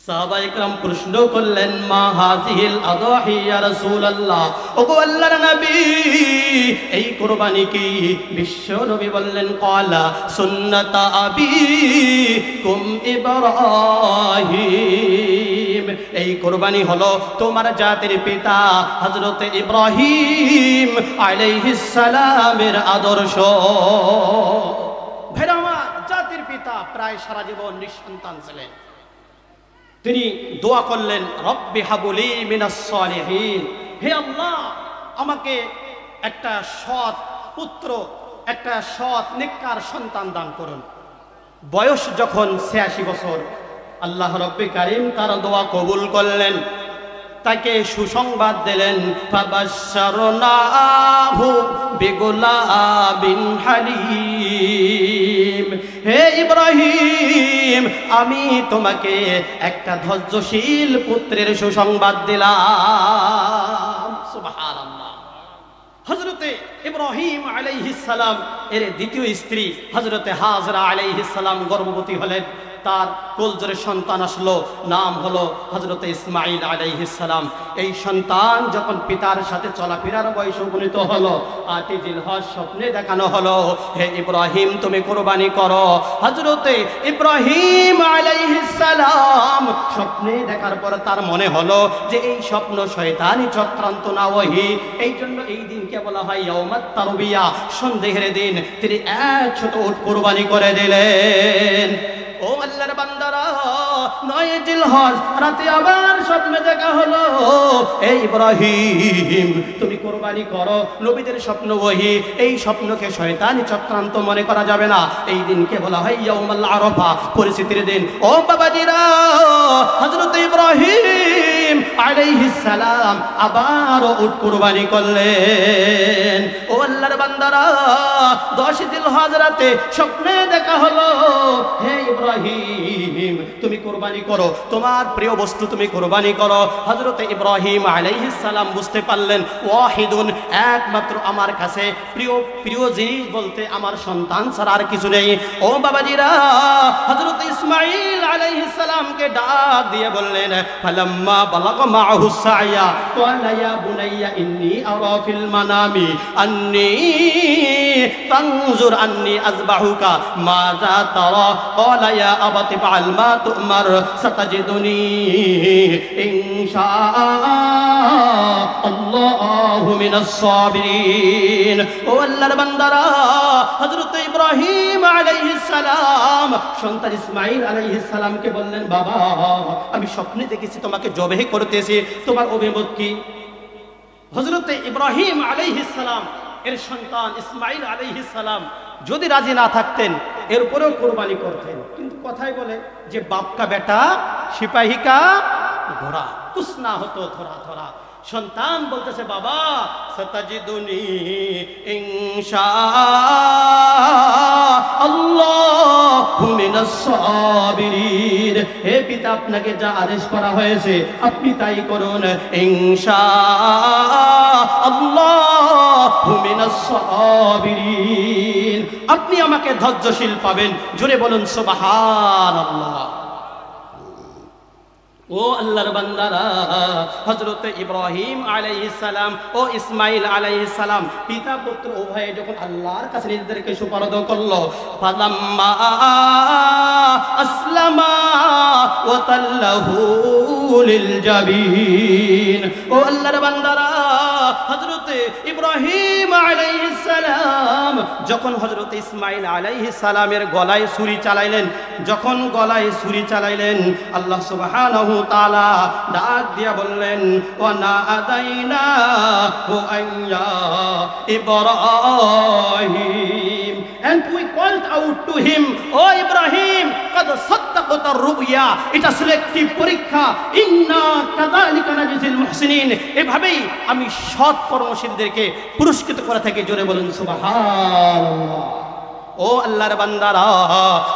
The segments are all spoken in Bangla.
সাহাবা ইকরাম প্রশ্ন করলেন, মা হাযিহিল আযাহি ইয়া রাসূলুল্লাহ, ওগো আল্লাহর নবী এই কুরবানি কি? বিশ্ব নবী বললেন, ক্বালা সুন্নাত আবিকুম ইব্রাহিম, এই কুরবানি হলো তোমার জাতির পিতা হযরত ইব্রাহিম আলাইহিস সালামের আদর্শ। ভাইরা আমার, জাতির পিতা প্রায় সারা জীবন নিঃসন্তান ছিলেন। তিনি দোয়া করলেন, রব্বি হাবুলি মিনাস সালিহিন, হে আল্লাহ আমাকে একটা সৎ পুত্র, একটা সৎ নেককার সন্তান দান করুন। বয়স যখন 86 বছর, আল্লাহ রব্বে কারীম তার দোয়া কবুল করলেন, তাকে সুসংবাদ দিলেন, ফাবাশশারনাহু বিগুলাবিন হালিম, হে ইব্রাহিম আমি তোমাকে একটা ধৈর্যশীল পুত্রের সুসংবাদ দিলাম। সুবহানাল্লাহ। হযরতে ইব্রাহিম আলাইহিস সালাম এর দ্বিতীয় স্ত্রী হযরতে হাজরা আলাইহিস সালাম গর্ভবতী হলেন। তার কোলজোরে সন্তান আসলো, নাম হলো হযরতে ইসমাঈল আলাইহিস সালাম। এই সন্তান যখন পিতার সাথে চলাফেরার বয়সে উপনীত হলো, 8 জিলহজ স্বপ্নে দেখানো হলো, হে ইব্রাহিম তুমি কুরবানি করো। হযরতে ইব্রাহিম আলাইহিস সালাম স্বপ্নে দেখার পর তার মনে হলো যে এই স্বপ্ন শয়তানি চক্রান্ত না ওহী, এই জন্য এই দিনকে বলা হয় ইয়াউমাত তারবিয়া, সন্দেহের দিন। তিনি 100 উট কুরবানি করে দিলেন। ও আল্লাহর বান্দারা, 9 জিলহজ রাতে আবার স্বপ্নে দেখা হলো, এই ইব্রাহিম তুমি কুরবানি করো। নবীদের স্বপ্ন ওহী, এই স্বপ্নকে শয়তানি চক্রান্ত মনে করা যাবে না। এই দিনকে বলা হয় ইয়াউমুল আরাফা, পরিচিতির দিন। ও বাবাজিরা, হযরত ইব্রাহিম আলাইহিস সালাম আবার উট কুরবানি করলেন। ও আল্লাহর বান্দারা, 10 জিলহজ রাতে স্বপ্নে দেখা হলো, হে ইব্রাহিম তুমি কুরবানি করো, তোমার প্রিয় বস্তু তুমি কুরবানি করো। হযরত ইব্রাহিম আলাইহিস সালাম বুঝতে পারলেন, ওয়াহিদুন একমাত্র আমার কাছে প্রিয় জিনিস বলতে আমার সন্তান ছাড়া আর কিছু নেই। ও বাবাজিরা, হযরত ইসমাঈল আলাইহিস সালামকে ডাক দিয়ে বললেন, ফালাম্মা বালাগা মাআহু সাইয়া ক্বালা ইয়া বুনাইয়া ইন্নী আরা ফিল মানামি আন্নী তানজুর আন্নী আযবাহুকা মাযা তারা ক্বালা ইয়া আবাতি ফাআল মা তু'মার সাতাজিদুনি ইনশাআল্লাহু মিনাস সাবিরিন। ও আল্লাহর বান্দারা, হযরত ইব্রাহিম আলাইহিস সালাম সন্তান ইসমাঈল আলাইহিস সালামকে বললেন, বাবা আমি স্বপ্নে দেখেছি তোমাকে জবেহ করতেছি, তোমার অভিমত কি? হযরত ইব্রাহিম আলাইহিস সালাম এর সন্তান ইসমাঈল আলাইহিস সালাম যদি রাজি না থাকতেন এরপরেও কুরবানি করতেন, কিন্তু কথাই বলে যে বাপ কা বেটা সিপাহী কা ঘোড়া, কুছ না হতো থোড়া থোড়া। সন্তান বলতেছে, বাবা সাতাজিদুনি ইনশাআল্লাহু মিনাস সাবিরিন, হে পিতা আপনাকে যা আদেশ করা হয়েছে আপনি তাই করুন, ইনশাআল্লাহু মিনাস সাবিরিন, আপনি আমাকে ধৈর্যশীল পাবেন। জোরে বলুন সুবহানাল্লাহ। ও আল্লাহর বান্দারা, হযরত ইব্রাহিম আলাইহিস সালাম ও ইসমাঈল আলাইহিস সালাম পিতা পুত্র উভয়ে যখন আল্লাহর কাছে নিজেদেরকে সুপারদ করলো, ফালাম্মা আসলামা ওয়া তাল্লাহু লিল জাবিন। ও আল্লাহর বান্দারা, হযরত ইব্রাহিম আলাইহিস সালাম যখন হযরত ইসমাঈল আলাইহিস সালামের গলায় ছুরি চালাইলেন, যখন গলায় ছুরি চালাইলেন, আল্লাহ সুবহানাহু তাআলা ডাক দিয়া বললেন, ওয়া নাদাইনাহু আইয়া Ibrahim, and we called out to him, ও ইব্রাহিম قد صدقت الرؤيا, এটা ছিল একটি পরীক্ষা, ইন্না কাযালিকা নাজিল মুহসিনিন, এভাবেই আমি সৎ কর্মশীলদেরকে পুরস্কৃত করে থাকি। জোরে বলুন সুবহানাল্লাহ। ও আল্লাহর বান্দারা,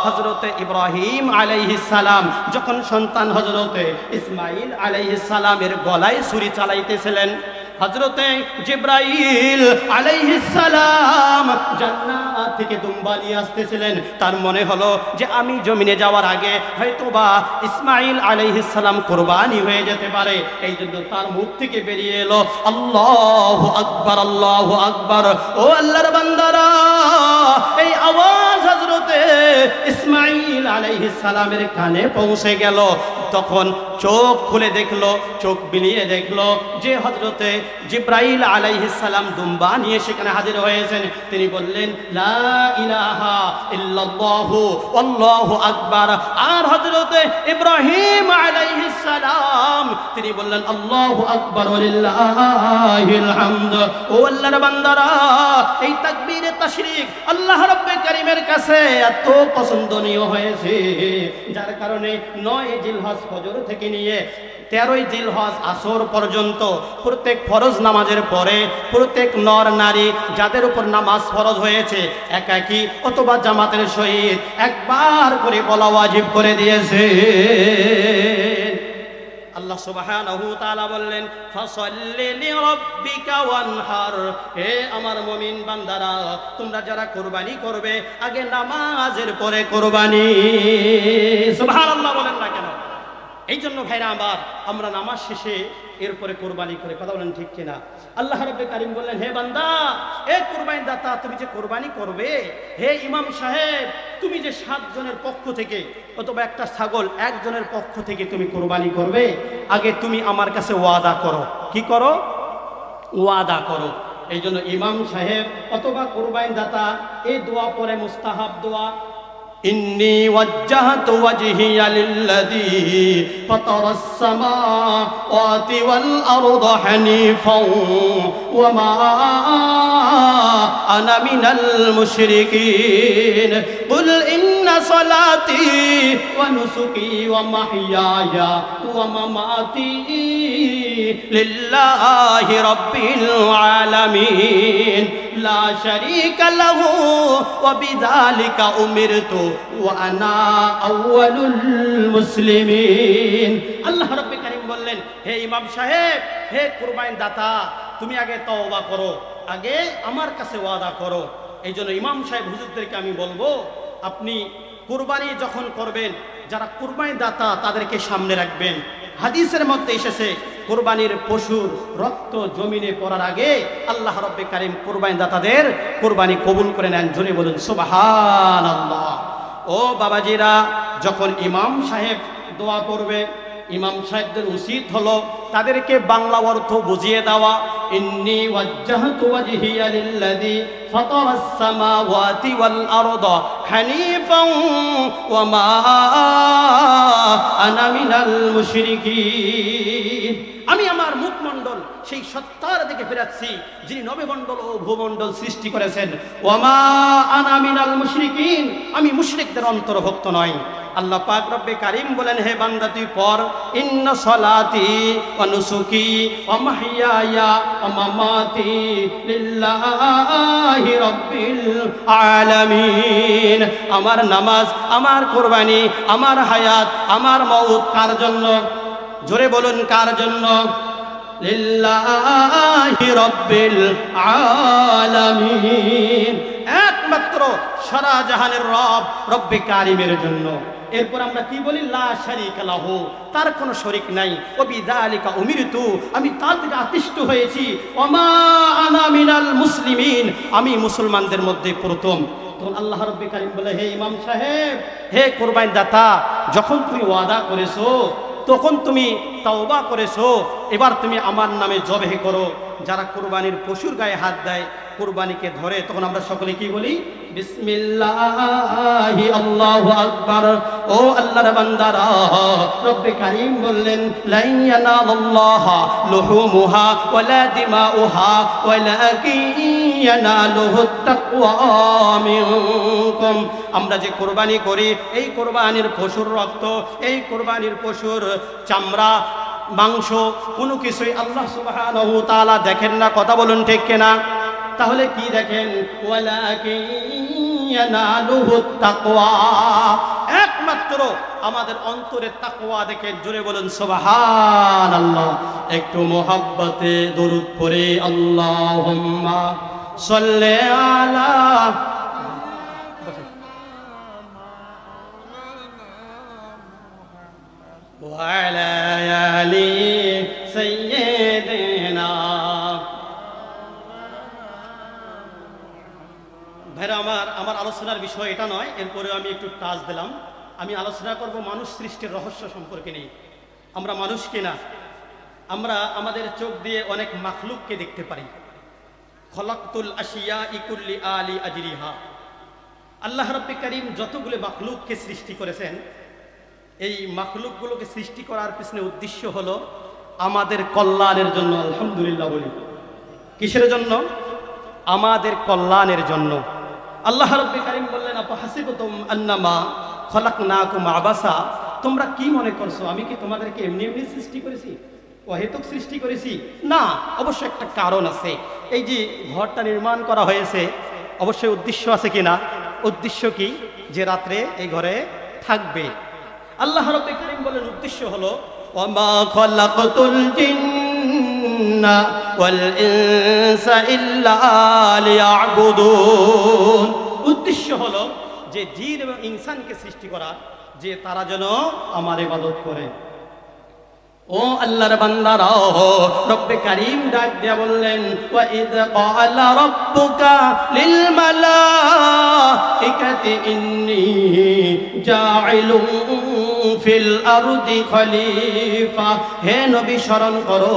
হযরত ইব্রাহিম আলাইহিস সালাম যখন সন্তান হযরত ইসমাঈল আলাইহিস সালামের গলায় ছুরি চালাইতেছিলেন, হযরতে জিবরাইল আলাইহিস সালাম জান্নাত থেকে দুম্বা নিয়ে আসতেছিলেন। তার মনে হলো যে আমি জমিনে যাওয়ার আগে হয়তোবা ইসমাঈল আলাইহিস সালাম কুরবানি হয়ে যেতে পারে। এই জন্য তার মুখ থেকে বেরিয়ে এলো আল্লাহু আকবার, আল্লাহু আকবার। ও আল্লাহর বান্দারা, এই আওয়াজ হযরতে ইসমাঈল আলাইহিস সালামের কানে পৌঁছে গেল। তখন চোখ খুলে দেখলো, চোখ বিলিয়ে দেখলো যে হযরতে জিবরাইল আলাইহিস সালাম দুম্বা নিয়ে সেখানে হাজির হয়েছেন। তিনি বললেন লা ইলাহা ইল্লাল্লাহু আল্লাহু আকবার। আর হযরতে ইব্রাহিম আলাইহিস সালাম তিনি বললেন আল্লাহু আকবার ওয়ালিল্লাহিল হামদ। ও আল্লাহর বান্দারা, এই তাকবীরে তাশরিক আল্লাহ রাব্বে কারীমের কাছে এত পছন্দনীয় হয়েছে, যার কারণে 9 জিলহজ ফজর থেকে নিয়ে 13 জিলহজ আসর পর্যন্ত প্রত্যেক ফরজ নামাজের পরে প্রত্যেক নর নারী যাদের উপর নামাজ ফরজ হয়েছে একাকী অথবা জামাতের সহিত একবার করে বলা ওয়াজিব করে দিয়েছে। আল্লাহ সুবহানাহু ওয়া তাআলা বললেন ফাসাল্লি লিরাব্বিকা ওয়ানহার। হে আমার মুমিন বান্দারা, তোমরা যারা কুরবানি করবে আগে নামাজের পরে কুরবানি। সুবহানাল্লাহ বলেন না কেন? এই জন্য ভাইরা আমার, আমরা নামাজ শেষে এরপরে কোরবানি করে, কথা বলেন ঠিক কিনা? আল্লাহ রাব্বে কারীম বললেন হে বান্দা, এ কুরবানি দাতা, তুমি যে কোরবানি করবে, হে ইমাম সাহেব, তুমি যে 7 জনের পক্ষ থেকে অথবা একটা ছাগল 1 জনের পক্ষ থেকে তুমি কোরবানি করবে, আগে তুমি আমার কাছে ওয়াদা করো। কি করো? ওয়াদা করো। এই জন্য ইমাম সাহেব অথবা কোরবানি দাতা এই দোয়া পড়ে, মুস্তাহাব দোয়া, ইন্নী ওয়াজ্জাহতু ওয়াজহিয়া লিল্লাযী ফাতারাস সামাওয়াতি ওয়াল আরদা হানিফাও ওয়া মা আনা মিনাল মুশরিকিন কুল ইন্না সালাতি ওয়া নুসুকি ওয়া মাহইয়ায়া ওয়া মামাতি লিল্লাহি রাব্বিল আলামিন লা শারীকা লাহু ওয়া বিযালিকা উমিরতু ওয়া আনা আউয়ালুল মুসলিমিন। আল্লাহ রাব্বে কারীম বললেন হে ইমাম সাহেব, হে কুরবানি দাতা, তুমি আগে তওবা করো, আগে আমার কাছে ওয়াদা করো। এই জন্য ইমাম সাহেব হুজুরদেরকে আমি বলবো, আপনি কুরবানি যখন করবেন, যারা কুরবানি দাতা তাদেরকে সামনে রাখবেন। হাদিসের মধ্যে এসেছে কুরবানির পশুর রক্ত জমিনে পড়ার আগে আল্লাহ রাব্বে কারীম কুরবানি দাতাদের কুরবানি কবুল করে নেন। জোরে বলুন সুবহানাল্লাহ। ও বাবাজিরা, যখন ইমাম সাহেব দোয়া করবে, ইমাম সাহেবদের উচিত হলো তাদেরকে বাংলা অর্থ বুঝিয়ে দেওয়া। ইন্নী ওয়াজ্জাহতু ওয়াজহিয়া লিল্লাযী ফাতারাস সামাওয়াতি ওয়াল আরদা হানিফাও ওয়া মা আনা মিনাল মুশরিকিন। আমি আমার মুখমণ্ডল সেই সত্তার দিকে ফেরাচ্ছি যিনি নবমণ্ডল ও ভূমণ্ডল সৃষ্টি করেছেন। ওয়া মা আনা মিনাল মুশরিকিন, আমি মুশরিকদের অন্তর্ভুক্ত নই। আল্লাহ পাক রব্বে কারীম বলেন হে বান্দা তুই পড়, ইন্না সলাতি ওয়া নুসুকি ওয়া মাহইয়ায়া ওয়া মামাতি লিল্লাহি রাব্বিল আলামিন। আমার নামাজ, আমার কুরবানি, আমার হায়াত, আমার মওত কার জন্য? জোরে বলুন কার জন্য? লিল্লাহি রাব্বিল আলামিন, একমাত্র সারা জাহানের রব রব্বে কারীমের জন্য। এরপর আমরা কি বলি? লা শারীকা লাহু, তার কোনো শরীক নাই। ও বিযালিকা উমিরতু, আমি তার থেকে আকৃষ্ট হয়েছি। ওয়া মা আনা মিনাল মুসলিমিন, আমি মুসলমানদের মধ্যে প্রথম। তখন আল্লাহ রাব্বে কারীম বলে হে ইমাম সাহেব, হে কুরবানি দাতা, যখন তুমি ওয়াদা করেছো, তখন তুমি তাওবা করেছো, এবার তুমি আমার নামে জবেহ করো। যারা কুরবানির পশুর গায়ে হাত দেয়, কুরবানিকে ধরে, তখন আমরা সকলে কি বলি? বিসমিল্লাহি আল্লাহু আকবার। ও আল্লাহর বান্দারা, রব্বে কারীম বললেন লা ইয়ানালুল্লাহা লুহুমুহা ওয়ালা দিমাউহা ওয়ালাকিন ইয়ানালুহুত তাকওয়া মিনকুম। আমরা যে কুরবানি করি, এই কুরবানির পশুর রক্ত, এই কুরবানির পশুর চামড়া, মাংস, কোনো কিছুই আল্লাহ সুবহানাহু ওয়া তাআলা দেখেন না। কথা বলুন ঠিক কিনা? তাহলে কি দেখেন? ওয়ালাকিন ইয়ানালুহুত তাকওয়া, একমাত্র একমাত্র আমাদের অন্তরে তাকওয়া দেখেন। জোরে বলেন সুবহানাল্লাহ। একটু মোহাব্বতে দরুদ পড়ে আল্লাহুম্মা সাল্লি আলা ওয়া আলা আলি সাইয়্যিদিনা। ভাইরা আমার আলোচনার বিষয় এটা নয়, এরপরেও আমি একটু টাচ দিলাম। আমি আলোচনা করব মানুষ সৃষ্টির রহস্য সম্পর্কে নিয়ে। আমরা মানুষ কিনা, আমরা আমাদের চোখ দিয়ে অনেক মাখলুককে দেখতে পারি। খলাকতুল আশিয়া ইকুল্লি আলি আজরিহা। আল্লাহ রাব্বুল কারীম যতগুলো মাখলুককে সৃষ্টি করেছেন, এই মাখলুকগুলোকে সৃষ্টি করার পিছনে উদ্দেশ্য হলো আমাদের কল্যাণের জন্য। আলহামদুলিল্লাহ বলি। কিসের জন্য? আমাদের কল্যাণের জন্য। আল্লাহ রাব্বুল কারীম বললেন, আফাহাসিবতুম আন্নামা খলাকনাকুম আবাসা। তোমরা কি মনে করছো আমি কি তোমাদেরকে এমনি এমনি সৃষ্টি করেছি, অহেতুক সৃষ্টি করেছি? না, অবশ্যই একটা কারণ আছে। এই যে ঘরটা নির্মাণ করা হয়েছে, অবশ্যই উদ্দেশ্য আছে কিনা? উদ্দেশ্য কি? যে রাত্রে এই ঘরে থাকবে। আল্লাহ রাব্বুল কারীম বলেন উদ্দেশ্য হলো ওয়ামা খলাকতুল জিন্না ওয়াল ইনসা ইল্লা লিয়াবুদুন। উদ্দেশ্য হলো যে জিন এবং ইনসানকে সৃষ্টি করা, যে তারা যেন আমার ইবাদত করে। ও আল্লাহর বান্দারা, রব্বে কারীম ডাক দিয়া বললেন, ওয়া ইয ক্বালা রাব্বুকা লিল মালাইকাতি ইন্নী জাইলুন ফিল আরদি খলিফা। হে নবী, স্মরণ করো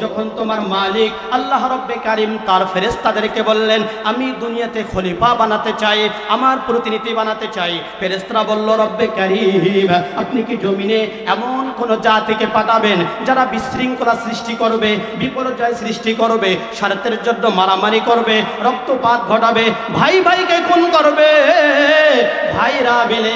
যখন তোমার মালিক আল্লাহ রব্বে কারীম তার ফেরেশতাদেরকে বললেন, আমি দুনিয়াতে খলিফা বানাতে চাই, আমার প্রতিনিধি বানাতে চাই। ফেরেশতারা বলল, রব্বে কারীম আপনি কি জমিনে এমন কোন জাতিকে পাঠাবেন যারা বিশৃঙ্খলা সৃষ্টি করবে, বিপর্যয় সৃষ্টি করবে, স্বার্থের জন্য মারামারি করবে, রক্তপাত ঘটাবে, ভাই ভাইকে খুন করবে, ভাইরা মিলে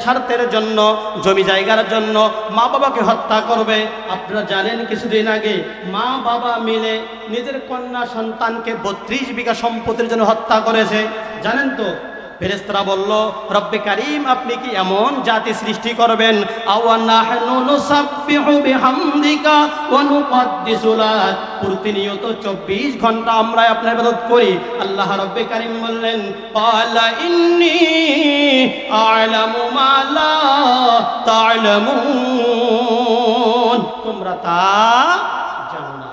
স্বার্থের জন্য, জমি জায়গার জন্য মা বাবাকে হত্যা করবে। আপনারা জানেন কিছুদিন আগে মা বাবা মিলে নিজের কন্যা সন্তানকে 32 বিঘা সম্পত্তির জন্য হত্যা করেছে, জানেন তো? ফেরেশতারা বলল, রব্বে কারীম আপনি কি এমন জাতি সৃষ্টি করবেন? আওয়া নাহনু নুসাব্বিহু বিহামদিকা ওয়া নুকদ্দিসু লাক। প্রতিনিয়ত 24 ঘন্টা আমরা আপনার ইবাদত করি। আল্লাহ রব্বে কারীম বললেন, ক্বালা ইন্নী আ'লামু মা লা তা'লামুন। তোমরা তা জানো না।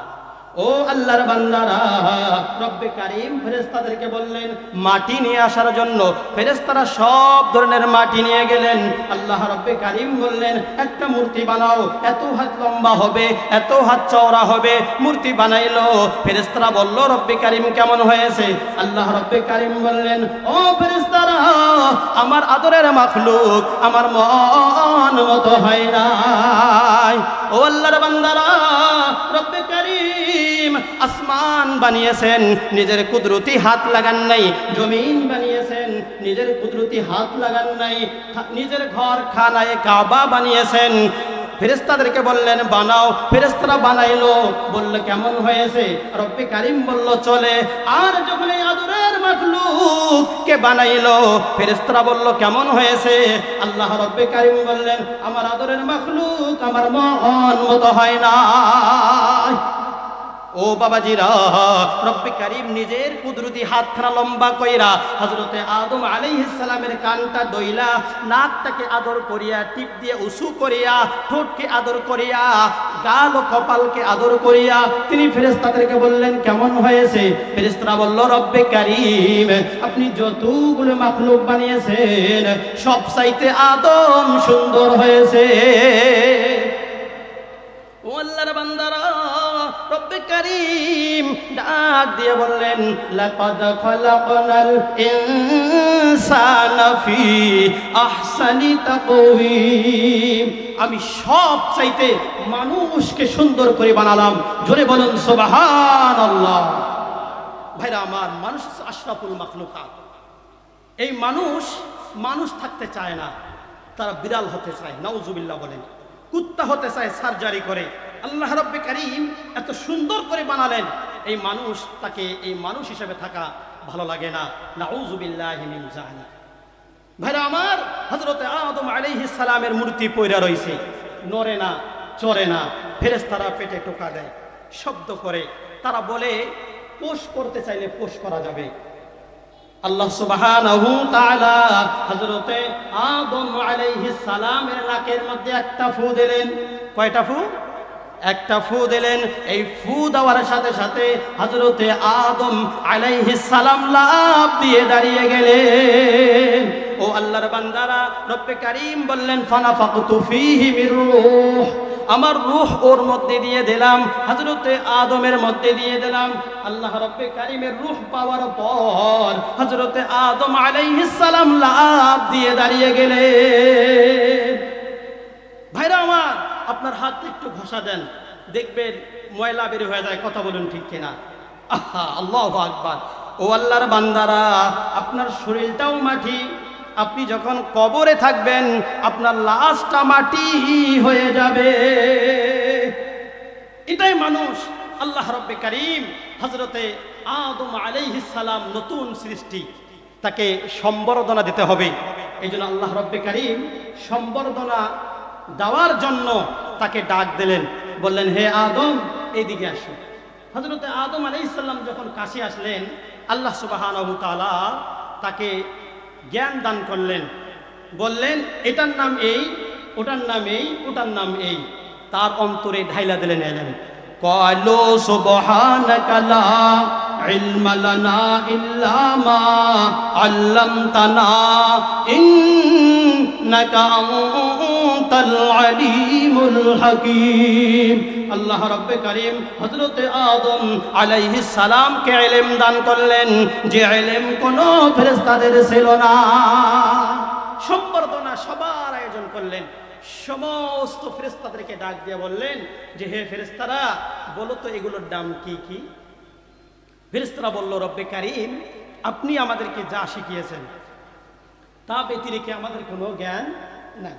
ও আল্লাহর বান্দারা, রব্বে কারীম ফেরেশতাদেরকে বললেন মাটি নিয়ে আসার জন্য। ফেরেশতারা সব ধরনের মাটি নিয়ে গেলেন। আল্লাহ রব্বে কারীম বললেন, একটা মূর্তি বানাও, এত হাত লম্বা হবে, এত হাত চওড়া হবে। মূর্তি বানাইলো। ফেরেশতারা বলল, রব্বে কারীম কেমন হয়েছে? আল্লাহ রব্বে কারীম বললেন, ও ফেরেশতারা, আমার আদরের মাখলুক আমার মন মতো হয় নাই। ও আল্লাহর বান্দারা, রব্বে কারীম আসমান বানিয়েছেন, নিজের কুদরতি হাত লাগান নাই। জমিন বানিয়েছেন, নিজের কুদরতি হাত লাগান নাই। নিজের ঘর খানায়ে কাবা বানিয়েছেন। ফেরেশতাদেরকে বললেন বানাও। ফেরেশতারা বানাইলো। বলল কেমন হয়েছে? রব্বে কারীম বলল চলে। আর যখন এই আদরের মাখলুক কে বানাইলো, ফেরেশতারা বলল কেমন হয়েছে? আল্লাহ রব্বে কারীম বললেন, আমার আদরের মাখলুক আমার মন মতো হয় না। ও বাবাজিরা, রব্বে কারীম নিজের কুদরতি হাতখানা লম্বা কইরা হযরতে আদম আলাইহিস সালামের কানটা দইলা, নাকটাকে আদর করিয়া, টিপ দিয়ে উঁচু করিয়া, ঠোঁটকে আদর করিয়া, গাল ও কপালকে আদর করিয়া তিনি ফেরেশতাদেরকে বললেন কেমন হয়েছে? ফেরেশতারা বলল, রব্বে কারীম আপনি যতগুলো মাখলুক বানিয়েছেন সব চাইতে আদম সুন্দর হয়েছে। ও আল্লাহর বান্দারা, রব্বে কারীম ডাক দিয়ে বললেন, লাকাদ খালাকনাল ইনসানা ফি আহসানি তাকওয়িম। আমি সব চাইতে মানুষকে সুন্দর করে বানালাম। জোরে বলুন সুবহানাল্লাহ। ভাইরা আমার, মানুষ আশরাফুল মাখলুকাত। এই মানুষ থাকতে চায় না, তারা বিড়াল হতে চায়। নাউজুবিল্লাহ বলেন। কুত্তা হতে চায় সার্জারি করে। আল্লাহ রাব্বে কারীম এত সুন্দর করে বানালেন, এই মানুষ, তাকে এই মানুষ হিসেবে থাকা ভালো লাগে না। নাউযুবিল্লাহি মিন যালিক। ভাইরা আমার, হযরতে আদম আলাইহিস সালামের মূর্তি পয়রা রইছে, নড়ে না, চড়ে না। ফেরেশতারা পেটে টোকা দেয়, শব্দ করে। তারা বলে পোষ করতে চাইলে পোষ করা যাবে। আল্লাহ সুবহানাহু তাআলা হযরতে আদম আলাইহিস সালামের নাকের মধ্যে একটা ফু দিলেন। কয়টা ফু? একটা ফু দিলেন। এই ফু দেওয়ার সাথে সাথে হযরতে আদম আলাইহিস সালাম লাফ দিয়ে দাঁড়িয়ে গেলেন। ও আল্লাহর বান্দারা, রব্বে কারীম বললেন ফানাফাকতু ফীহি মির রূহ, আমার রূহ ওর মধ্যে দিয়ে দিলাম, হযরতে আদমের মধ্যে দিয়ে দিলাম। আল্লাহ রব্বে কারীমের রূহ পাওয়ার পর হযরতে আদম আলাইহিস সালাম লাফ দিয়ে দাঁড়িয়ে গেলেন। ভাইরা আমার, আপনার হাত একটু ঘষা দেন, দেখবেন ময়লা বের হয়ে যায়। কথা বলুন ঠিক কিনা? আহা, আল্লাহু আকবার। ও আল্লাহর বান্দারা, আপনার শরীরটাও মাটি। আপনি যখন কবরে থাকবেন, আপনার লাশটা মাটি হয়ে যাবে। এটাই মানুষ। আল্লাহ রব্বে কারীম হযরতে আদম আলাইহিস সালাম নতুন সৃষ্টি, তাকে সম্বর্ধনা দিতে হবে। এই জন্য আল্লাহ রব্বে কারীম সম্বর্ধনা দেওয়ার জন্য তাকে ডাক দিলেন, বললেন হে আদম এইদিকে আসো। হযরতে আদম আলাইহিস সালাম যখন কাছে আসলেন, আল্লাহ সুবহানাহু তাআলা তাকে জ্ঞান দান করলেন, বললেন এটার নাম এই, ওটার নাম এই, ওটার নাম এই। তার অন্তরে ঢাইলা দিলেন এলেন। ক্বালু সুবহানাকা লা ইলমা লানা ইল্লা মা আল্লামতানা ইন্নাকা আনতাল আলিমুল হাকীম। আল্লাহ রব্বে কারীম হযরতে আদম আলাইহিস সালামকে ইলম দান করলেন, যে ইলম কোনো ফেরেশতাদের ছিল না। সম্বর্ধনা সবার আয়োজন করলেন। সমস্ত ফেরেশতাদেরকে ডাক দিয়ে বললেন যে হে ফেরেশতারা, বলো তো এগুলোর দাম কি কি? ফেরেশতারা বলল, রব্বে কারীম আপনি আমাদেরকে যা শিখিয়েছেন তা ব্যতিরেকে আমাদের কোনো জ্ঞান নাই।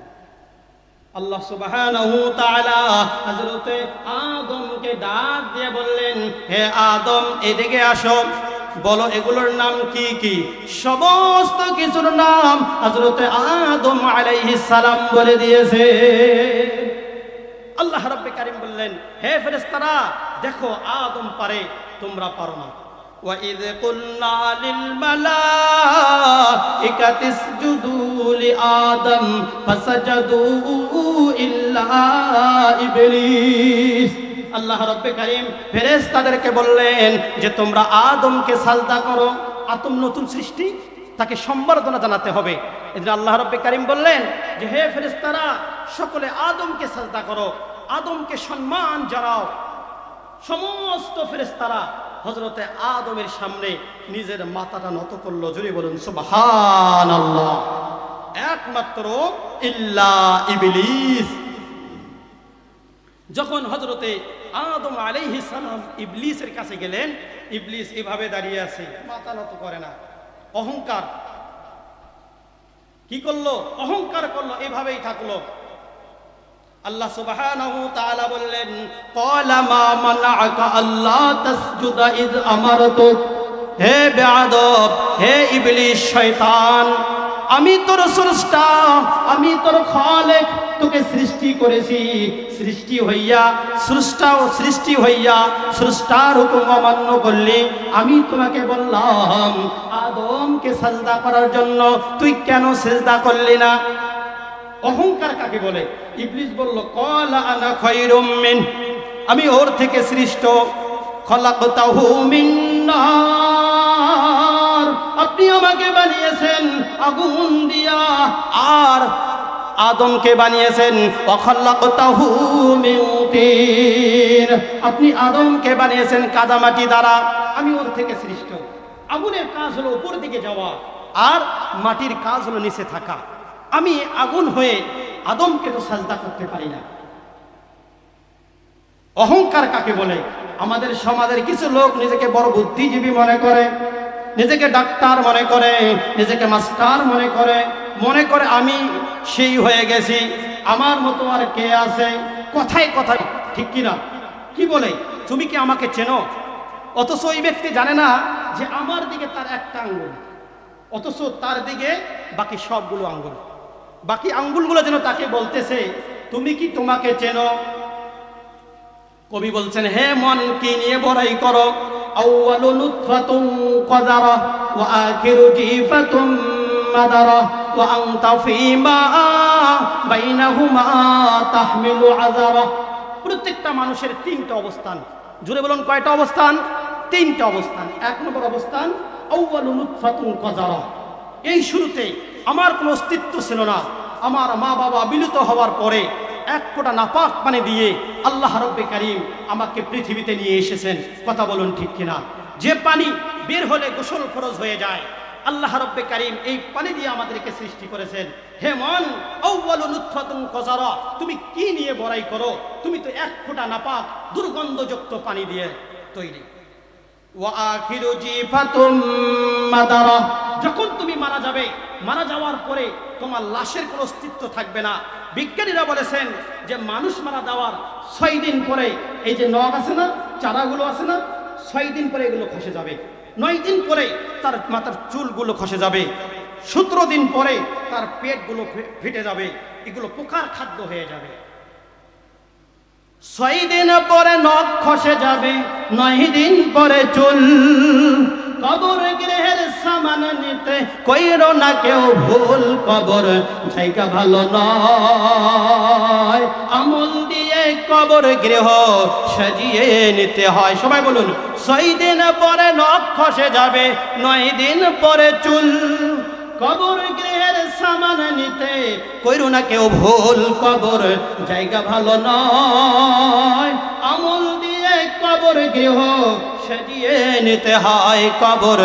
আল্লাহ সুবহানাহু তাআলা হযরতে আদমকে ডাক দিয়ে বললেন, হে আদম এদিকে আসো, বলো এগুলোর নাম কি কি? সমস্ত কিছুর নাম হযরতে আদম আলাইহিস সালাম বলে দিয়েছে। আল্লাহ রাব্বে কারীম বললেন, হে ফেরেশতারা দেখো আদম পারে, তোমরা পারো না। وَإِذْ قُلْنَا لِلْمَلَائِكَةِ اسْجُدُوا لِآدَمَ فَسَجَدُوا إِلَّا إِبْلِيسَ। আল্লাহ রাব্বে কারীম ফেরেশতাদেরকে বললেন যে তোমরা আদমকে সাজদা করো। আদম নতুন সৃষ্টি, তাকে সম্বর্ধনা জানাতে হবে। এজন্য আল্লাহ রাব্বে কারীম বললেন যে হে ফেরেশতারা সকলে আদমকে সাজদা করো, আদমকে সম্মান জানাও। সমস্ত ফেরেশতারা হযরতে আদমের সামনে নিজের মাথাটা নত করলো। জোরে বলুন সুবহানাল্লাহ। একমাত্র ইল্লা ইবলিস। যখন হযরতে আদম আলাইহিস সালাম ইবলিসের কাছে গেলেন, ইবলিস এভাবে দাঁড়িয়ে আছে, মাথা নত করে না। অহংকার কি করলো? অহংকার করলো, এভাবেই থাকলো। আল্লাহ সুবহানাহু তাআলা বললেন, ক্বালা মা মানাআকা আল্লা তাসজুদা ইয আমারতুক। হে বেয়াদব, হে ইবলিস শয়তান, আমি তোর স্রষ্টা, আমি তোর খালেক, তোকে সৃষ্টি করেছি। সৃষ্টি হইয়া স্রষ্টা ও সৃষ্টি হইয়া স্রষ্টার হুকুম অমান্য করলি। আমি তোমাকে বললাম আদমকে সাজদা করার জন্য, তুই কেন সিজদা করলি না? অহংকার কাকে বলে? ইবলিস বলল, ক্বালা আনা খায়রুম মিন, আমি ওর থেকে সৃষ্ট। খলাকতাহু মিন নার, আপনি আমাকে বানিয়েছেন আগুন দিয়া, আর আদমকে বানিয়েছেন ওয়াখাল্লাকতাহু মিন তিন, আপনি আদমকে বানিয়েছেন কাদামাটি দ্বারা। আমি ওর থেকে সৃষ্ট। আগুনের কাজ হলো উপর দিকে যাওয়া, আর মাটির কাজ হলো নিচে থাকা। আমি আগুন হয়ে আদমকে তো সাজদা করতে পারি না। অহংকার কাকে বলে? আমাদের সমাজের কিছু লোক নিজেকে বড় বুদ্ধিজীবী মনে করে, নিজেকে ডাক্তার মনে করে, নিজেকে মাস্টার মনে করে, মনে করে আমি সেই হয়ে গেছি, আমার মতো আর কে আছে। কথায় কথায়, ঠিক কিনা? কি বলে, তুমি কি আমাকে চেনো? অথচ ওই ব্যক্তি জানে না যে আমার দিকে তার একটা আঙ্গুল, অথচ তার দিকে বাকি সবগুলো আঙ্গুল, বাকি আঙ্গুলগুলো যেন তাকে বলতেছে তুমি কি তোমাকে চেনো? কবি বলছেন, হে মন কি নিয়ে বড়াই করো? আউয়ালু নুতফাতুন কাদারা ওয়া আখিরু জিফাতুম মাদারা ওয়া আনতা ফীমা বাইনাহুমা তাহমিলু আযারা। প্রত্যেকটা মানুষের তিনটা অবস্থান। জুড়ে বলুন কয়টা অবস্থান? তিনটা অবস্থান। এক নম্বর অবস্থান আউয়ালু নুতফাতুন কাদারা, এই শুরুতে আমার কোনো অস্তিত্ব ছিল না। আমার মা বাবা বিলুপ্ত হওয়ার পরে এক ফোঁটা নাপাক পানি দিয়ে আল্লাহ রাব্বে কারীম আমাকে পৃথিবীতে নিয়ে এসেছেন। কথা বলুন ঠিক কিনা? যে পানি বের হলে গোসল ফরজ হয়ে যায়, আল্লাহ রাব্বে কারীম এই পানি দিয়ে আমাদেরকে সৃষ্টি করেছেন। হে মন, আউয়ালু নুতফাতুন কাযারা, তুমি কি নিয়ে বড়াই করো? তুমি তো এক ফোঁটা নাপাক দুর্গন্ধযুক্ত পানি দিয়ে তৈরি। ওয়া আখিরু জিফাতুম মাদারা, যখন তুমি মারা যাবে, মারা যাওয়ার পরে তোমার লাশের কোনো অস্তিত্ব থাকবে না। বিজ্ঞানীরা বলেছেন যে মানুষ মারা যাওয়ার 6 দিন পরে এই যে নখ আছে না, চারাগুলো আছে না, 6 দিন পরে এগুলো খসে যাবে। 9 দিন পরে তার মাথার চুলগুলো খসে যাবে। 17 দিন পরে তার পেটগুলো ফেটে যাবে, এগুলো পোকার খাদ্য হয়ে যাবে। 6 দিন পরে নখ খসে যাবে, 9 দিন পরে চুল। কবর গৃহের সামান নিতে কইরো না কেউ ভুল, কবর জায়গা ভালো নয়, আমল দিয়ে কবর গৃহ সাজিয়ে নিতে হয়। সবাই বলুন, 6 দিন পরে নখ খসে যাবে, 9 দিন পরে চুল। কবর গৃহের সামান নিতে কইরো না কেউ ভুল, কবর জায়গা ভালো নয়, আমল দিয়ে কবর গৃহ সাজিয়ে নিতে হয়। কবর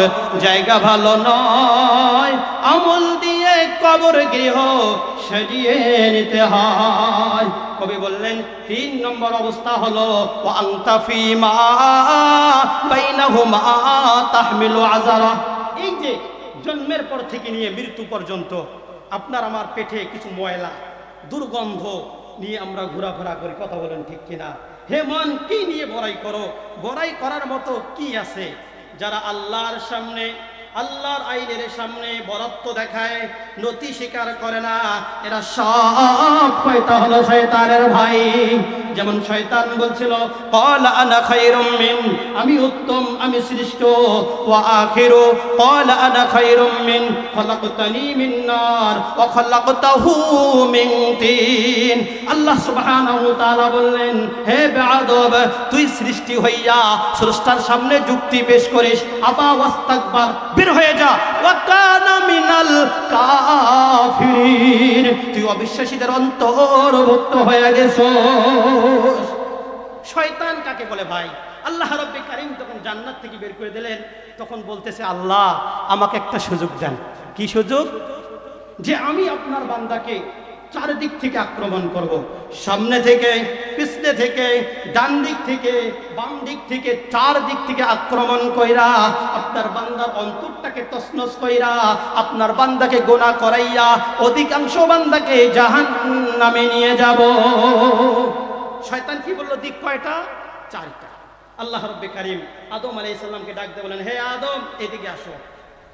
জায়গা ভালো নয়, আমল দিয়ে কবর গৃহ সাজিয়ে নিতে হয়। কবি বললেন 3 নম্বর অবস্থা হলো ওয়া আনতা ফীমা বাইনাহুমা তাহমিলু আযারা। এই যে জন্মের পর থেকে নিয়ে মৃত্যু পর্যন্ত আপনার আমার পেটে কিছু ময়লা দুর্গন্ধ নিয়ে আমরা ঘোরাফেরা করি। কথা বলেন ঠিক কিনা? হে মন, কি নিয়ে বড়াই করো? বড়াই করার মতো কি আছে? যারা আল্লাহর সামনে, আল্লাহর আইনের সামনে বরত্ব দেখায়, নতি স্বীকার করে না, এরা সব কয়টা হলো শয়তানের ভাই। যেমন শয়তান বলছিল ক্বালা আনা খায়রুম মিন, আমি উত্তম, আমি শ্রেষ্ঠ। ওয়া আখিরু ক্বালা আনা খায়রুম মিন, খলাকতানি মিন নার ওয়া খলাকতাহু মিন তিন। আল্লাহ সুবহানাহু ওয়া তাআলা বললেন, হে বেয়াদব, তুই সৃষ্টি হইয়া স্রষ্টার সামনে যুক্তি পেশ করিস, আবা ওয়াস্তাকবার, বের হয়ে যা। ওয়া কানা মিনাল কাফিরিন, তুই অবিশ্বাসীদের অন্তর্ভুক্ত হয়ে গেছস। শয়তান কাকে বলে ভাই? আল্লাহ রাব্বে কারীম যখন জান্নাত থেকে বের করে দিলেন, তখন বলতেছে, আল্লাহ আমাকে একটা সুযোগ দেন। কি সুযোগ? যে আমি আপনার বান্দাকে চারদিক থেকে আক্রমণ করব, সামনে থেকে, পিছনে থেকে, ডান দিক থেকে, বাম দিক থেকে, 4 দিক থেকে আক্রমণ কইরা আপনার বান্দার অন্তরটাকে তছনছ কইরা আপনার বান্দাকে গুনাহ করাইয়া অধিকাংশ বান্দাকে জাহান্নামে নিয়ে যাব। শয়তান কি বলল? দিক কয়টা? 4টা। আল্লাহ রাব্বে কারীম আদম আলাইহিস সালামকে ডাক দিয়ে বলেন, হে আদম, এদিকে আসো।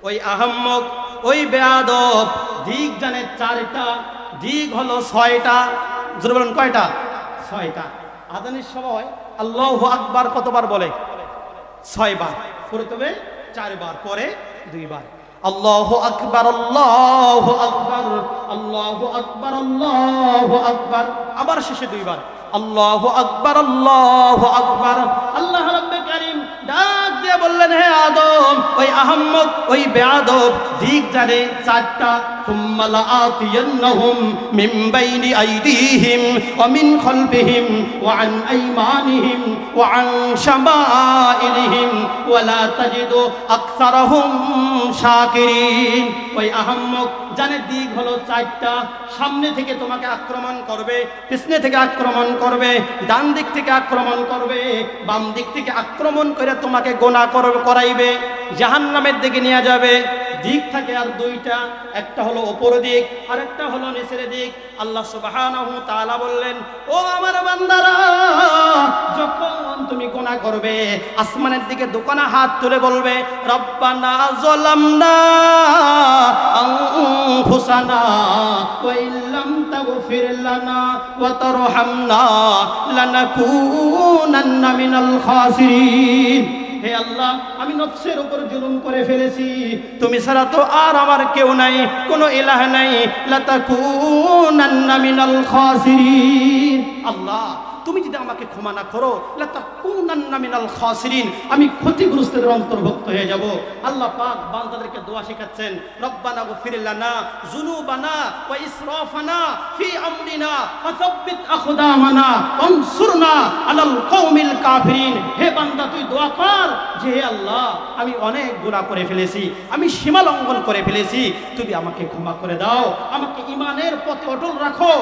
ওই আহাম্মক, ওই বেয়াদব দিক জানে 4টা, দিক হলো 6টা। জোরে বলেন কয়টা? 6টা। আযানের সময় আল্লাহু আকবার কতবার বলে? 6 বার। প্রথমে 4 বার, পরে 2 বার। আল্লাহু আকবার, আল্লাহু আকবার, আল্লাহু আকবার, আল্লাহু আকবার। আবার শেষে 2 বার, আল্লাহু আকবার, আল্লাহু আকবার। আল্লাহ রাব্বে কারীম ডাক দিয়ে বললেন, হে আদম, ওই আহাম্মক, ওই বেয়াদব দিক জানে 4টা। সুম্মা লাআতিয়ান্নাহুম মিন বাইনি আইদিহিম ওয়া মিন খালফিহিম ওয়া আন আইমানিহিম ওয়া আন শামাইলিহিম ওয়া লা তাজিদু আকসারাহুম শাকিরিন। ওই আহাম্মক জানে দিক হলো 4টা। সামনে থেকে তোমাকে আক্রমণ করবে, পিছনে থেকে আক্রমণ করবে, ডান দিক থেকে আক্রমণ করবে, বাম দিক থেকে আক্রমণ করে তোমাকে গুনাহ করাইবে, জাহান্নামের দিকে নিয়ে যাবে। দিক থাকে আর 2টা, একটা হলো উপর দিক আর একটা হলো নিচের দিক। আল্লাহ সুবহানাহু ওয়া তাআলা বললেন, ও আমার বান্দারা, যখন তুমি গুনাহ করবে, আসমানের দিকে দোকানা হাত তুলে বলবে রব্বানা যালামনা আনফুসানা ওয়া ইল্লাম তাগফির লানা ওয়া তারহামনা লানাকুনান্না মিনাল খাসিরিন। হে আল্লাহ, আমি নফসের উপর জুলুম করে ফেলেছি, তুমি ছাড়া তো আর আমার কেউ নাই, কোনো ইলাহ নাই। লাতাকুনান্না মিনাল খাসিরিন। আল্লাহ, তুমি যদি আমাকে ক্ষমা না করো, লাতাকুনান্না মিনাল খাসিরিন, আমি ক্ষতিগ্রস্তদের অন্তর্ভুক্ত হয়ে যাব। আল্লাহ পাক বান্দাদেরকে দোয়া শেখাচ্ছেন, রব্বানা গফির লানা যুনুবানা ওয়া ইসরাফানা ফি আমরিনা ওয়া সাব্বিত আকদামানা ওয়ানসুরনা আলাল কওমিল কাফিরিন। হে বান্দা, তুই দোয়া কর যে হে আল্লাহ, আমি অনেক গুনাহ করে ফেলেছি, আমি সীমা লঙ্ঘন করে ফেলেছি, তুমি আমাকে ক্ষমা করে দাও, আমাকে ঈমানের পথে অটল রাখো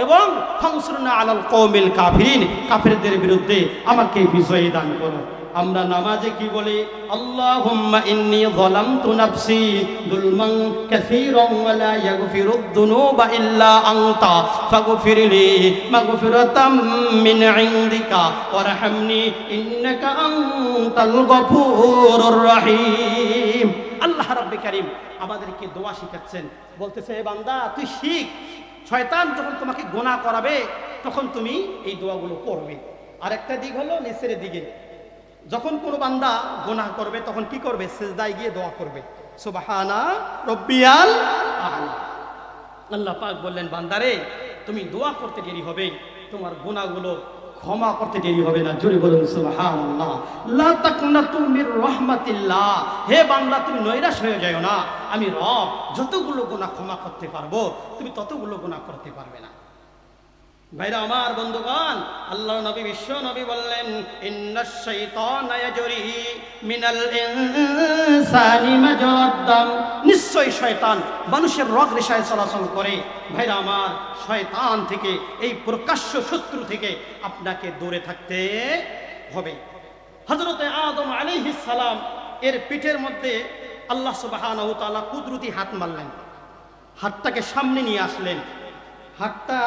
এবং ফানসুরনা আলাল কওমিল কাফিরিন, কাফিরদের বিরুদ্ধে আমাকে বিজয় দান করো। আমরা নামাজে কি বলি? আল্লাহুম্মা ইন্নী যালামতু নাফসি যুলমান কাসীরান ওয়া লা ইয়াগফিরুদ যুনুবা ইল্লা আনতা ফাগফিরলি মাগফিরাতাম মিন ইনদিকা ওয়ারহামনি ইন্নাকা আনতাল গফুরুর রহিম। আল্লাহ রাব্বুল কারীম আমাদেরকে দোয়া শেখাচ্ছেন, বলতেছে হে বান্দা, তুই শিখ, শয়তান যখন তোমাকে গুনাহ করাবে তখন তুমি এই দোয়াগুলো পড়বে। আরেকটা দিক হলো নিচের দিকে, যখন কোনো বান্দা গুনাহ করবে তখন কি করবে? সিজদায় গিয়ে দোয়া করবে, সুবহানা রব্বিয়াল আ'লা। আল্লাহ পাক বললেন, বান্দারে তুমি দোয়া করতে দেরি হবে, তোমার গুনাহগুলো ক্ষমা করতে দেরি হবে না। জোরে বলুন সুবহানাল্লাহ। লা তাকনাতু মির রাহমাতিল্লাহ। হে বান্দা, তুমি নৈরাশ হয়ে যাও না, আমি রব যতগুলো গুনাহ ক্ষমা করতে পারবো তুমি ততগুলো গুনাহ করতে পারবে না। ভাইরা আমার, বন্ধুগণ, আল্লাহর নবী বিশ্ব নবী বললেন, ইন্নাশ শাইতানা ইয়াজরি মিনাল ইনসানি মাজারাদ দাম। নিশ্চয়ই শয়তান মানুষের রগ রেশায় চলাচল করে। ভাইরা আমার, শয়তান থেকে, এই প্রকাশ্য শত্রু থেকে আপনাকে দূরে থাকতে হবে। হযরতে আদম আলাইহিস সালাম এর পিঠের মধ্যে আল্লাহ সুবহানাহু ওয়া তাআলা কুদরতি হাত মারলেন, হাতটাকে সামনে নিয়ে আসলেন, হাতটা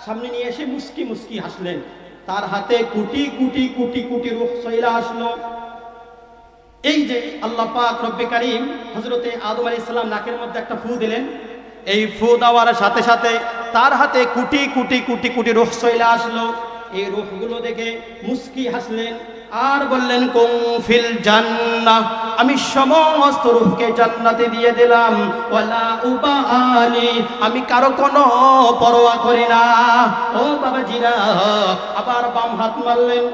সামনে নিয়ে এসে মুস্কি মুস্কি হাসলেন, তার হাতে কোটি কোটি কোটি কোটি রূহ চলে আসলো। এই যে আল্লাহ পাক রব্বে কারীম হযরতে আদম আলাইহিস সালাম নাকের মধ্যে একটা ফু দিলেন, এই ফু দেওয়ার সাথে সাথে তার হাতে কোটি কোটি কোটি কোটি রূহ চলে আসলো। এই রূহগুলো দেখে মুস্কি হাসলেন আর বললেন, কুম ফিল জান্নাহ, আমি সমস্ত রূহকে জান্নাতে দিয়ে দিলাম। ওয়ালা উবালি, আমি কারো কোনো পরোয়া করি না। ও বাবাজিরা, আবার বাম হাত মারলেন,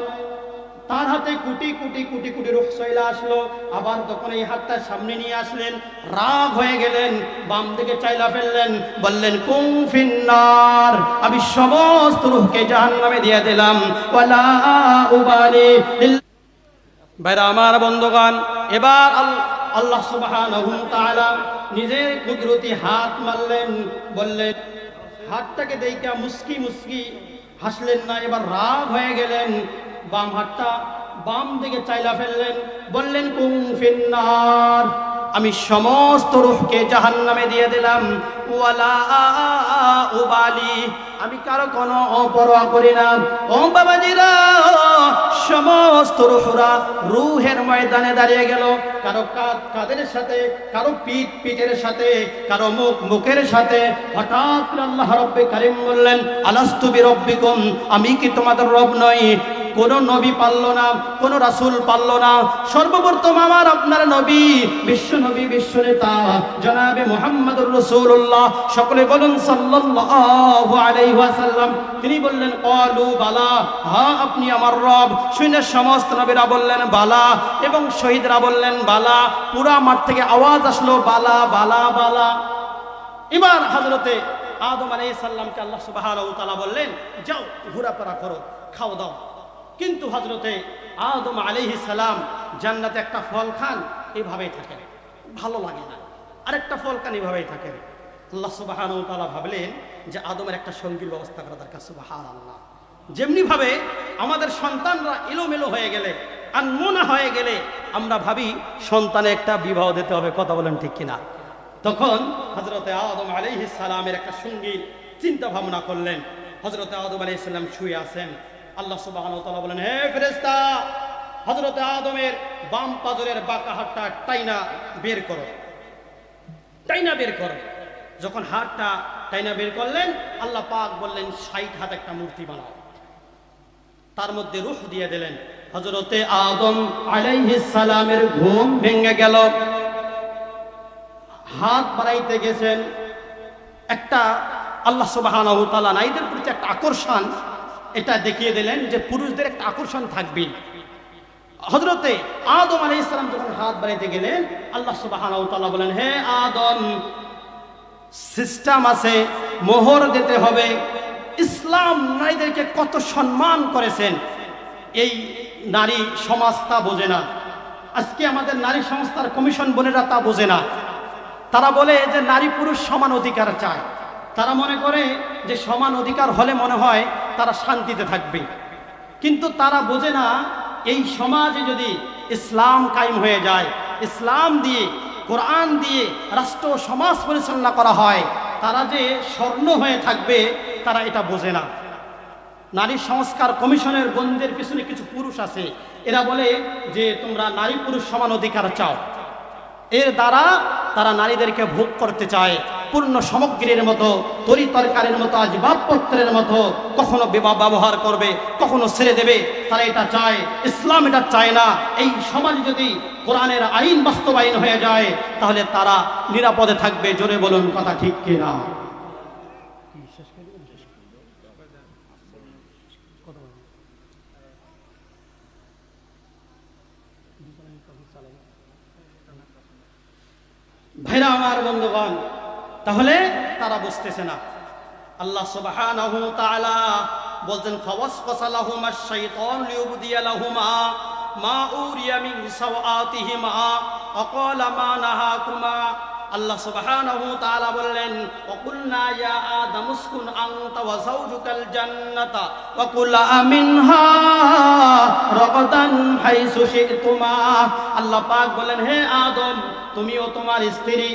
তার হাতে কোটি কোটি কোটি কোটি রূহ চলে আসলো। আবার যখন এই হাতটা সামনে নিয়ে আসলেন, রাগ হয়ে গেলেন, বাম দিকে চাইলা ফেললেন, বললেন, কুম ফিন্নার, আমি সমস্ত রূহকে জাহান্নামে দিয়ে দিলাম। ওয়ালা উবালি। ভাইরা আমার, বন্ধুগণ, এবার আল্লাহ সুবহানাহু ওয়া তাআলা নিজের কুদরতি হাত মারলেন, বললেন, হাতটাকে দেইখা মুস্কি মুস্কি হাসলেন না, এবার রাগ হয়ে গেলেন, বাম হাতটা বাম দিকে চাইলা ফেললেন, বললেন, কুম ফিন্নার, আমি সমস্ত রূহকে জাহান্নামে দিয়ে দিলাম। ওয়ালা উবালি, আমি কারো কোনো অপরোয়া করি না। ও বাবাজিরা, সমস্ত রূহরা রূহের ময়দানে দাঁড়িয়ে গেল, কারো কাঁধ কাঁধের সাথে, কারো পিঠ পিঠের সাথে, কারো মুখ মুখের সাথে। হঠাৎ করে আল্লাহ রব্বে কারীম বললেন, আলাস্তু বিরব্বিকুম, আমি কি তোমাদের রব নই? কোন নবী পারল না, কোন রাসূল পারল না। সর্বপ্রথম আমার আপনার নবী, বিশ্ব নবী, বিশ্ব নেতা জনাবে মুহাম্মদুর রাসূলুল্লাহ, সকলে বলুন সাল্লাল্লাহু আলাইহি ওয়াসাল্লাম, তিনি বললেন, ক্বালু বালা, হ্যাঁ আপনি আমার রব। শুনে সমস্ত নবীরা বললেন বালা, এবং শহীদরা বললেন বালা। পুরা মাঠ থেকে আওয়াজ আসলো, বালা বালা বালা। এবার হযরতে আদম আলাইহিস সালামকে আল্লাহ সুবহানাহু ওয়া তাআলা বললেন, যাও ঘোরাফেরা করো, খাও দাও। কিন্তু হযরতে আদম আলাইহিস সালাম জান্নাতে একটা ফল খান, এইভাবেই থাকেন, ভালো লাগে না। আরেকটা ফল খান, এইভাবেই থাকেন। আল্লাহ সুবহানাহু ওয়া তাআলা ভাবলেন যে আদমের একটা সঙ্গীর ব্যবস্থা করা দরকার। সুবহানাল্লাহ। যেমনি ভাবে আমাদের সন্তানরা এলোমেলো হয়ে গেলে, আনমনা হয়ে গেলে, আমরা ভাবি সন্তানে একটা বিবাহ দিতে হবে, কথা বলেন ঠিক কিনা? তখন হযরতে আদম আলাইহিস সালামের একটা সঙ্গী চিন্তা ভাবনা করলেন। হযরতে আদম আলাইহিস সালাম শুয়ে আছেন, আল্লাহ সুবহানাহু ওয়া তাআলা বলেন, হে ফেরেশতা, হযরতে আদমের বাম পাজরের বাঁকা হাতটা টাইনা বের করো, টাইনা বের করো। যখন হাতটা টাইনা বের করলেন, আল্লাহ পাক বললেন 60 হাত একটা মূর্তি বানাও, তার মধ্যে রূহ দিয়ে দিলেন। হযরতে আদম আলাইহিস সালামের ঘুম ভেঙে গেল। হাত বাড়াইতে গেছেন, একটা আল্লাহ সুবহানাহু ওয়া তাআলা নারীদের প্রতি একটা আকর্ষণ এটা দেখিয়ে দিলেন যে পুরুষদের একটা আকর্ষণ থাকবে। হযরতে আদম আলাইহিস সালাম যখন হাত বাড়াইতে গেলেন, আল্লাহ সুবহানাহু ওয়া তাআলা বলেন, হে আদম, সিস্টেম আছে, মোহর দিতে হবে। ইসলাম নারীদেরকে কত সম্মান করেছেন, এই নারী সমাজ তা বোঝে না। আজকে আমাদের নারী সংস্থার কমিশন বোনেরা তা বোঝে না। তারা বলে যে নারী পুরুষ সমান অধিকার চায়। তারা মনে করে যে সমান অধিকার হলে মনে হয় তারা শান্তিতে থাকবে, কিন্তু তারা বোঝে না এই সমাজে যদি ইসলাম কায়েম হয়ে যায়, ইসলাম দিয়ে কোরআন দিয়ে রাষ্ট্র সমাজ পরিচালনা করা হয়, তারা যে স্বর্ণ হয়ে থাকবে তারা এটা বোঝে না। নারী সংস্কার কমিশনের বন্ধের পিছনে কিছু পুরুষ আছে, এরা বলে যে তোমরা নারী পুরুষ সমান অধিকার চাও। এর দ্বারা তারা নারীদেরকে ভোগ করতে চায়, পূর্ণ সামগ্রীর মতো, তরি তরকারির মতো, আসবাবপত্রের মতো। কখনো বিবাহ ব্যবহার করবে, কখনো ছেড়ে দেবে, তারা এটা চায়। ইসলাম এটা চায় না। এই সমাজ যদি কোরআনের আইন বাস্তবায়ন হয়ে যায় তাহলে তারা নিরাপদে থাকবে। জোরে বলুন কথা ঠিক কিনা? ভাইরা আমার, বন্ধুগণ, তাহলে তারা বুঝতেছে না। আল্লাহ সুবহানাহু ওয়া তাআলা বলতেন, ফাওয়াসওয়াসা লাহুমাশ শাইতানু লিইউবদিয়া লাহুমা মা উরিয়া মিন সাওআতিহিমা ওয়াকালা মা নাহাকুমা। আল্লাহ সুবহানাহু ওয়া তাআলা বললেন, ওয়াকুলনা ইয়া আদামু উসকুন আনতা ওয়া যাওজুকাল জান্নাতা ওয়া কুলা মিনহা রাগাদান হাইসু শি'তুমা। আল্লাহ পাক বলেন, হে আদম, তুমিও তোমার স্ত্রী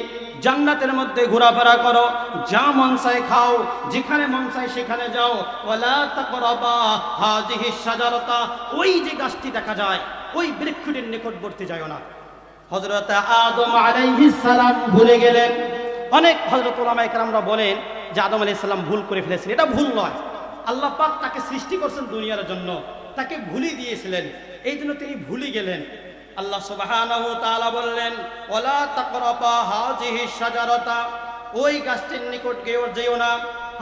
জান্নাতের মধ্যে ঘোরাফেরা করো, যা মন চায় খাও, যেখানে মন চায় সেখানে যাও। ওয়ালা তাকরাবা হাযিহিশ শাজারাতা, ওই যে গাছটি দেখা যায় ওই বৃক্ষটির নিকটবর্তী যাও না। হযরত আদম আলাইহিস সালাম ভুলে গেলেন। অনেক হযরত উলামায়ে কেরামরা বলেন যে আদম আলাইহিস সালাম ভুল করে ফেলেছেন। এটা ভুল নয়। আল্লাহ পাক তাকে সৃষ্টি করেছেন দুনিয়ার জন্য, তাকে ভুলিয়ে দিয়েছিলেন, এই জন্য তিনি ভুলে গেলেন। আল্লাহ সুবহানাহু ওয়া তাআলা বললেন, ওয়ালা তাকরাবা হাযিহিশ শাজারাতা, ওই গাছটির নিকট যেও না।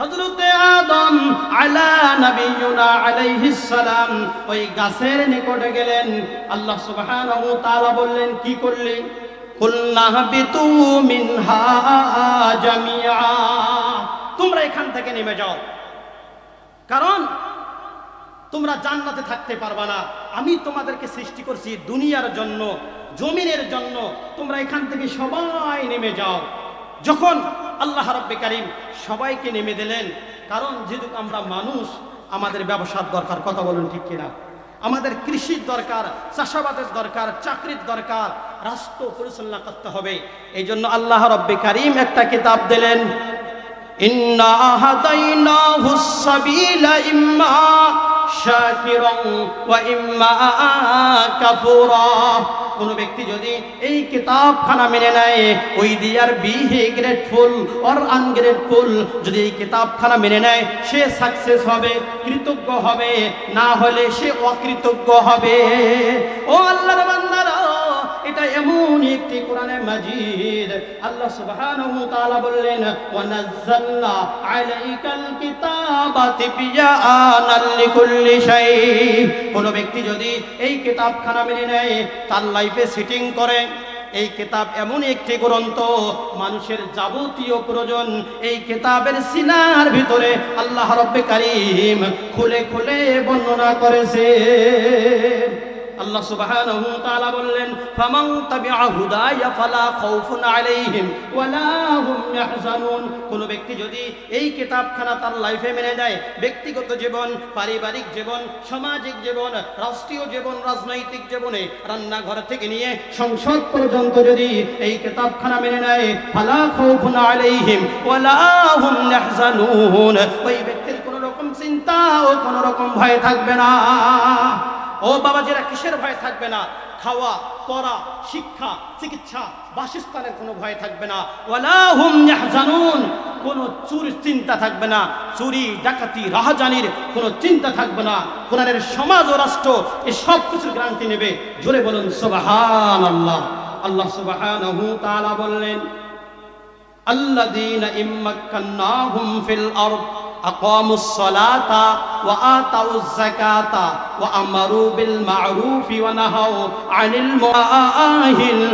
হযরতে আদম আলা নবিয়ুনা আলাইহিস সালাম ওই গাছের নিকটে গেলেন। আল্লাহ সুবহানাহু ওয়া তাআলা বললেন, কি করলি? কুলনা হাবিতু মিনহা জামিআ, তোমরা এখান থেকে নেমে যাও, কারণ তোমরা জান্নাতে থাকতে পারবা না। আমি তোমাদেরকে সৃষ্টি করছি দুনিয়ার জন্য, জমিনের জন্য। তোমরা এখান থেকে সবাই নেমে যাও। যখন আল্লাহ রাব্বে কারীম সবাইকে নেমে দিলেন, কারণ যেহেতু আমরা মানুষ, আমাদের ব্যবসার দরকার, কথা বলুন ঠিক কিনা? আমাদের কৃষির দরকার, চাষাবাদের দরকার, চাকরির দরকার, রাষ্ট্র পরিচালনা করতে হবে। এই জন্য আল্লাহ রাব্বে কারীম একটা কিতাব দিলেন, ইন্না হাদাইনাহুস সাবিলা ইম্মা শাকিরান ওয়া ইম্মা কাফুরা। কোন ব্যক্তি যদি এই কিতাবখানা মেনে নেয়, whether be he grateful or ungrateful, যদি এই কিতাবখানা মেনে নেয় সে সাকসেস হবে, কৃতজ্ঞ হবে, না হলে সে অকৃতজ্ঞ হবে। ও আল্লাহর বান্দারা, এটা এমন একটি কোরআনে মাজিদ। আল্লাহ সুবহানাহু ওয়া তাআলা বললেন, ওয়া নাযালনা আলাইকাল কিতাবা তিবয়ানাল লিকুল্লি শাই। কোন ব্যক্তি যদি এই কিতাবখানা মেনে নেয়, তার লাইফে সেটিং করে, এই কিতাব এমন একটি গ্রন্থ, মানুষের যাবতীয় প্রয়োজন এই কিতাবের সিনার ভিতরে আল্লাহ রাব্বে কারীম খুলে খুলে বর্ণনা করেছে। আল্লাহ সুবহানাহু ওয়া তাআলা বললেন, ফামান তাবিআ হুদায়া ফালা খাউফুন আলাইহিম ওয়ালা হুম ইয়াহজানুন। কোন ব্যক্তি যদি এই কিতাবখানা তার লাইফে মেনে যায়, ব্যক্তিগত জীবন, পারিবারিক জীবন, সামাজিক জীবন, রাষ্ট্রীয় জীবন, রাজনৈতিক জীবনে, রান্নাঘর থেকে নিয়ে সংসদ পর্যন্ত যদি এই কিতাবখানা মেনে নেয়, ফালা খাউফুন আলাইহিম ওয়ালা হুম ইয়াহজানুন, ওই ব্যক্তির কোনো রকম চিন্তা ও কোনো রকম ভয় থাকবে না। ও বাবাজিরা, কিসের ভয় থাকবে না? খাওয়া, পড়া, শিক্ষা, চিকিৎসা, বাসস্থানের কোনো ভয় থাকবে না। ওয়ালা হুম ইয়াহজানুন, কোনো চিন্তা থাকবে না, চুরি ডাকাতি রাহাজানির কোনো চিন্তা থাকবে না। কোরআনের সমাজ ও রাষ্ট্র এই সব কিছুর গ্যারান্টি নেবে। জোরে বলুন সুবহানাল্লাহ। আল্লাহ সুবহানাহু তাআলা বললেন, আল্লাযীনা ইম্মাক্কান্নাহুম ফিল আরদ আকামুস সালাতা ওয়া আতাউজ যাকাতা ওয়া আমারু বিল মা'রুফি ওয়া নাহাউ আনিল মুনকারিল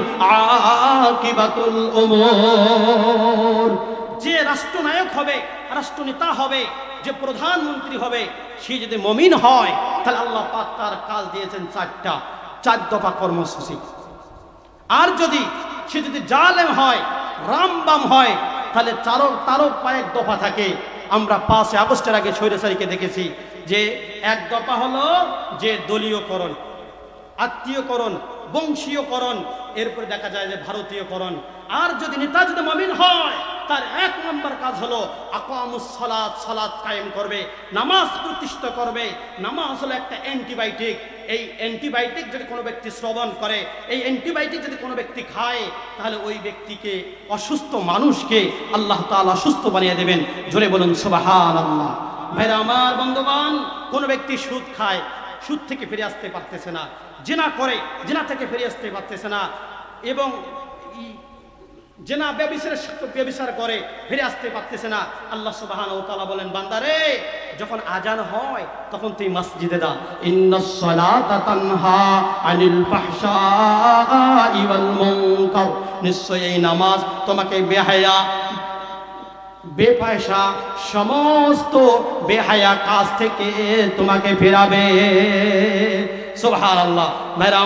আকিবাতুল উমুর। যে রাষ্ট্রনায়ক হবে, রাষ্ট্রনেতা হবে, যে প্রধানমন্ত্রী হবে, সে যদি মুমিন হয় তাহলে আল্লাহ পাক তার কাজ দিয়েছেন চার দফা কর্মসূচি। আর যদি সে যদি জালেম হয়, রামবাম হয়, তাহলে তারও কয়েক দফা থাকে। আমরা 5 আগস্টের আগে স্বৈরাচারীকে দেখেছি যে এক দফা হলো যে দলীয়করণ, আত্মীয়করণ, বংশীয়করণ, এরপরে দেখা যায় যে ভারতীয়করণ। আর যদি নেতা যদি মুমিন হয়, তার 1 নম্বর কাজ হলো আকামুস সালাত, সালাত কায়েম করবে, নামাজ প্রতিষ্ঠা করবে। নামাজ হলো একটা অ্যান্টিবায়োটিক। এই অ্যান্টিবায়োটিক যদি কোনো ব্যক্তি শ্রবণ করে, এই অ্যান্টিবায়োটিক যদি কোনো ব্যক্তি খায়, তাহলে ওই ব্যক্তিকে, অসুস্থ মানুষকে আল্লাহ তাআলা সুস্থ বানিয়ে দেবেন। জোরে বলুন সুবহানাল্লাহ। ভাইরা আমার, বন্ধুগণ, কোনো ব্যক্তি সুদ খায়, সুদ থেকে ফিরে আসতে পারতেছে না, জিনা করে, জিনা থেকে ফিরে আসতে পারতেছে না, এবং জিনা ব্যভিচার করে ফিরে আসতে পারতেছে না। আল্লাহ সুবহানাহু ওয়া তাআলা বলেন, বান্দারে, যখন আজান হয় তখন তুই মসজিদে যা। ইন্নাস সালাতা তানহা আনিল ফাহশাই ওয়াল মুনকার, নিশ্চয়ই এই নামাজ তোমাকে বেহায়া, বেপয়সা, সমস্ত বেহায়া কাজ থেকে তোমাকে ফেরাবে। সুবহানাল্লাহ। ভাইরা